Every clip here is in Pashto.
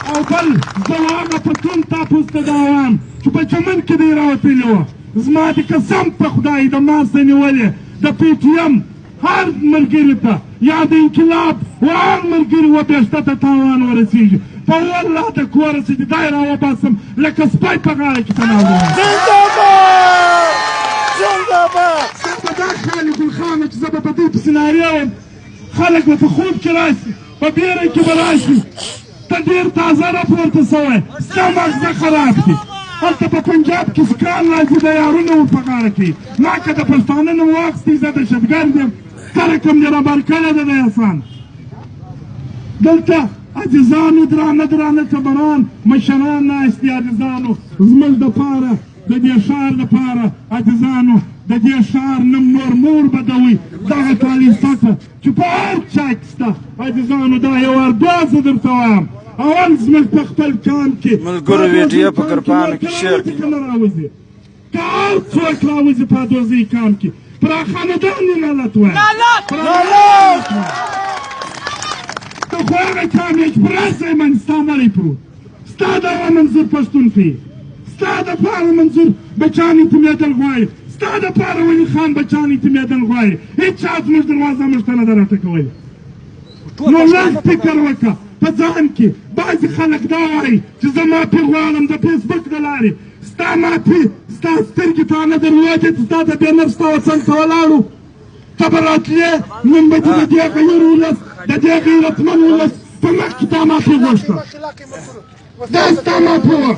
او بل زه هغه پښتون تاپوس ته دا وایم چې په چمن کې دی راوتلي وه زما د قسم په خدای د ماسته نیولې د پی ټي ایم هر ملګري ته یا د انقلاب و هر ملګري وبېشته ته تاوان ورسېږي په والله د کوره چې د دی راوباسم لکه سپی په غاړه کې تناوړم ستا به دا خیال ګلخانه چې زه به په دې پسې نارې وم خلک به په خوب کې راشي په بیره کې به راشي ته ډېر تازه راپورته سوی ستا مغزه خراب دي هلته په پنجاب کې سکان راځي د یارونه ور په غاړه کوي ما که د پښتانه نوم واخیستی زه دهشتګرد یم ته رقم دې رابر کړی ده د احسان دلته عزیزانو درانه درانه خبران مشران ناست دي عزیزانو زموږ دپاره د دې ښار دپاره عزیزانو د دې ښار نوم نور مور بدوي دغه تعلیم سطح چې په هر چا کې شته عزیزانو دا یو وار بیا زه درته وایم اول زموږ په خپل کام کې ملګرو ویډیو په کرپانو کې شیر که نه راوځي که هر څوک راوځي په دوزۍ کام کې پر خاندان یې نالت وایم ته خو هغه کام یې چې پر هر ځای باندې ستا مړی پروت ستا دغه منظور پښتون پرې ستا دپاره منظور بچیان اعتمېدل غواړي ستا دپاره ولي خان بچیان اعتمېدل غواړي هېڅ چا زموږ دروازه موږ ته نه ده راټکولې نو لږ فکر وکړه په ځان کې بعضې خلک دا وایي چې زه معافي غواړم د فیسبوک د لارې ستا معافي ستا سترګې تا نه درلودې چې ستا د بې نفس ته وطن ته ولاړو ته به راتلې نن به دې د دې غیر ولس د دې غیرتمن ولس په مخ کې تا معافي غوښته دا ستا معافي وه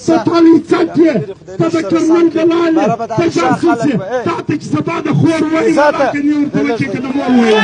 ته طالب یې ته د کرنل دلال یې ته جاسوس یې تا ته چې سبا د خور وایي راکه نې ورته وکړې که د مور وایي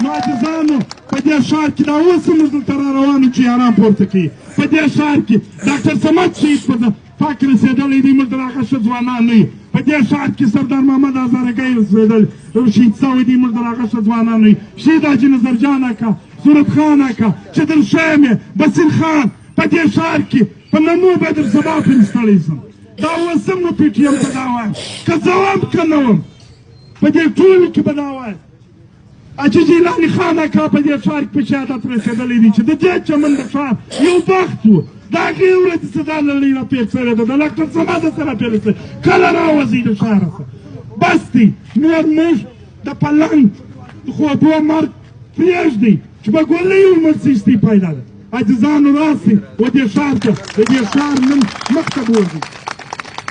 نو عزیزانو په دې ښار کې دا اوس زموږ دلته را روانو چې یاران پورته کوي په دې ښار کې ډاکټر صمد شهید په فاک رسېدلی دی موږ د هغه ښه ځوانان نه یو په دې ښار کې سردار محمد هزارګی رسېدلی شهید سوی دی موږ د هغه ښه ځوانان نه یو شهید حاجي نظرجان اکا صورت خان اکا چدر شیم یې بصیر خان په دې ښار کې په نمو به در سبا فرستلی سم دا اوس هم نو پي ټي ایم ته دا وایم که زه وم که نه وم په دې ټولو کې به دا وایم حاجي جیلاني خان اکا په دې ښار کې په شهادت رسېدلی دی چې د دې چمن د ښار یو بخت و د هغې ورځې څه دا لړۍ راپېښ شوې ده د ډاکټر صمده څه راپېښ شوې کله راوځئ د ښاره څخه بس دی نور موږ د پلنګ د خوبو مرګ پرېږدئ چې په ګولیو موږ څه پیدا ده عزیزانو راسئ و دې ښار ته د دې ښار نن مخته بوځئ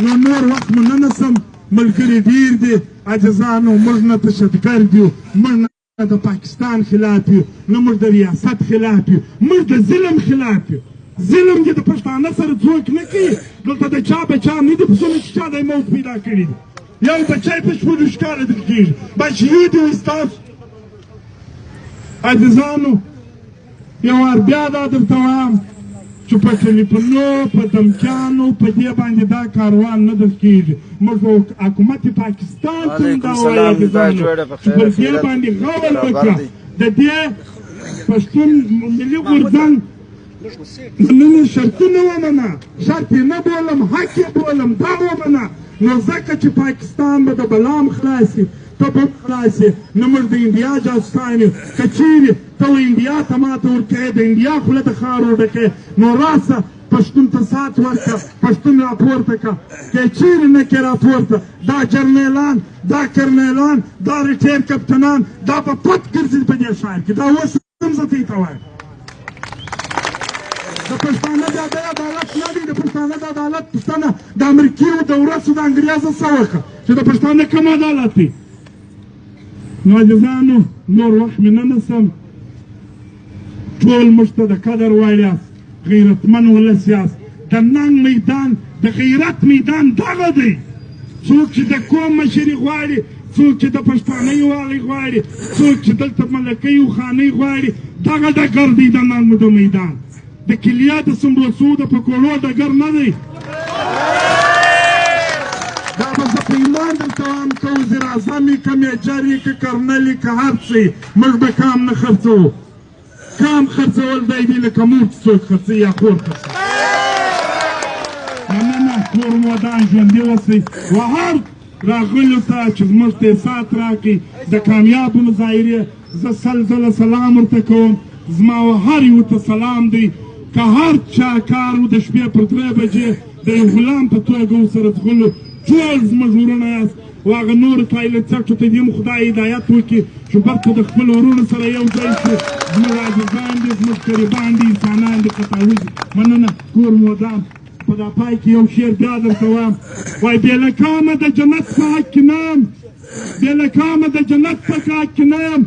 نو نور وخت مو نه نسم ملګري ډېر دي عزیزانو موږ نه تشددګرد یو موږ نه د پاکستان خلاف یو نه موږ د ریاست خلاف یو موږ د ظلم خلاف یو ظلم دې د پښتانه سره څوک نه کوي دلته د چا بچا نه دي پسونه چې چا دی موت پیدا کړي دي یو بچی په شپږ ښکاره دل کېږي بچیو دي وي ستاسو عزیزانو یو وار بیا دا درته وایم چې په ټلیفونو په دمکیانو په دې باندې دا کاروان نه در کېږي موږ حکومت پاکستان ته هم دا وایي عزیزانو چې پر دې باندې غور وکړه د دې پښتون ملي غورځنګ نن شرطونه ومنه شرط یې نه بولم حق یې بولم دا ومنه نو ځکه چې پاکستان به د بلام خلاصي ته به هم خلاصې نه موږ د انډیا جاسوسان یو که چیرې ته انډیا ته ماته ورکوې د انډیا خوله د خاورو ډکوې نو راسه پښتون ته سات ورکړه پښتون راپورته کړه که یې چیرې نه کړې راپورته دا جرنیلان دا کرنیلان دا ریټیر کپټنان دا به پټ ګرځي په دې ښار کې دا اوس هم زه ته یې ته وایم د پښتانه د عدالت نه دی د پښتانه د عدالت پوښتنه د امریکې د ورځو د انګریزه څه وکړه چې د پښتانه کوم عدالت دی نو عزیزانو نور وخت مې نه نسم ټول موږ ته د قدر ویل یاست غیرتمن ولس یاست د ننګ میدان د غیرت میدان دغه دی څوک چې د قوم مشري غواړي څوک چې د پښتانۍ والی غواړي څوک چې دلته ملکۍ او خانۍ غواړي دغه ډګر دی د ننګ د میدان د کلیا د سمبوسو د پکوړو ډګر نه دی دا به زه په ایمان درته وایم که وزیر اعظم یې که میجر یې که کرنل یې که هر څه یې موږ به کام نه خرڅوو کام خرڅول دی دی لکه موږ چې څوک خرڅوي یا کور خرڅوي مننه کور مو ودان ژوندي اوسئ و هر راغلو ته چې زموږ ته یې سات راکړي د کامیابو مظاهرې زه سل ځله سلام ورته کوم زما و هر یو ته سلام دی که هر چا کار و د شپې پر 3 بجې د یو غلام په توګه ورسره ځغلو ټول زموږ ورونه یاست او هغه نورو ټایلټ سټو ته دې هم خدای هدایت وکړي چې برته د خپلو ورونو سره یو ځای شو زموږ عزیزان دي زموږ قریبان دي انسانان دي قطاوي دي مننه کور مودام په دا پای کې یو شعر بیا درته وایم وایي بې له کامه د جنت په حق کې نه یم بې له کامه د جنت په حق کې نه یم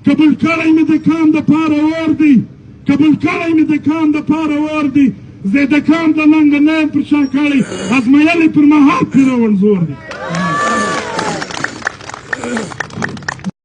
قبول کړی مې د کام دپاره اور دی قبول کړی مې د کام دپاره اور دی زه د کام د لنګه نه یم پر شا کړی ازمایلی پر مهار پیرول زور دی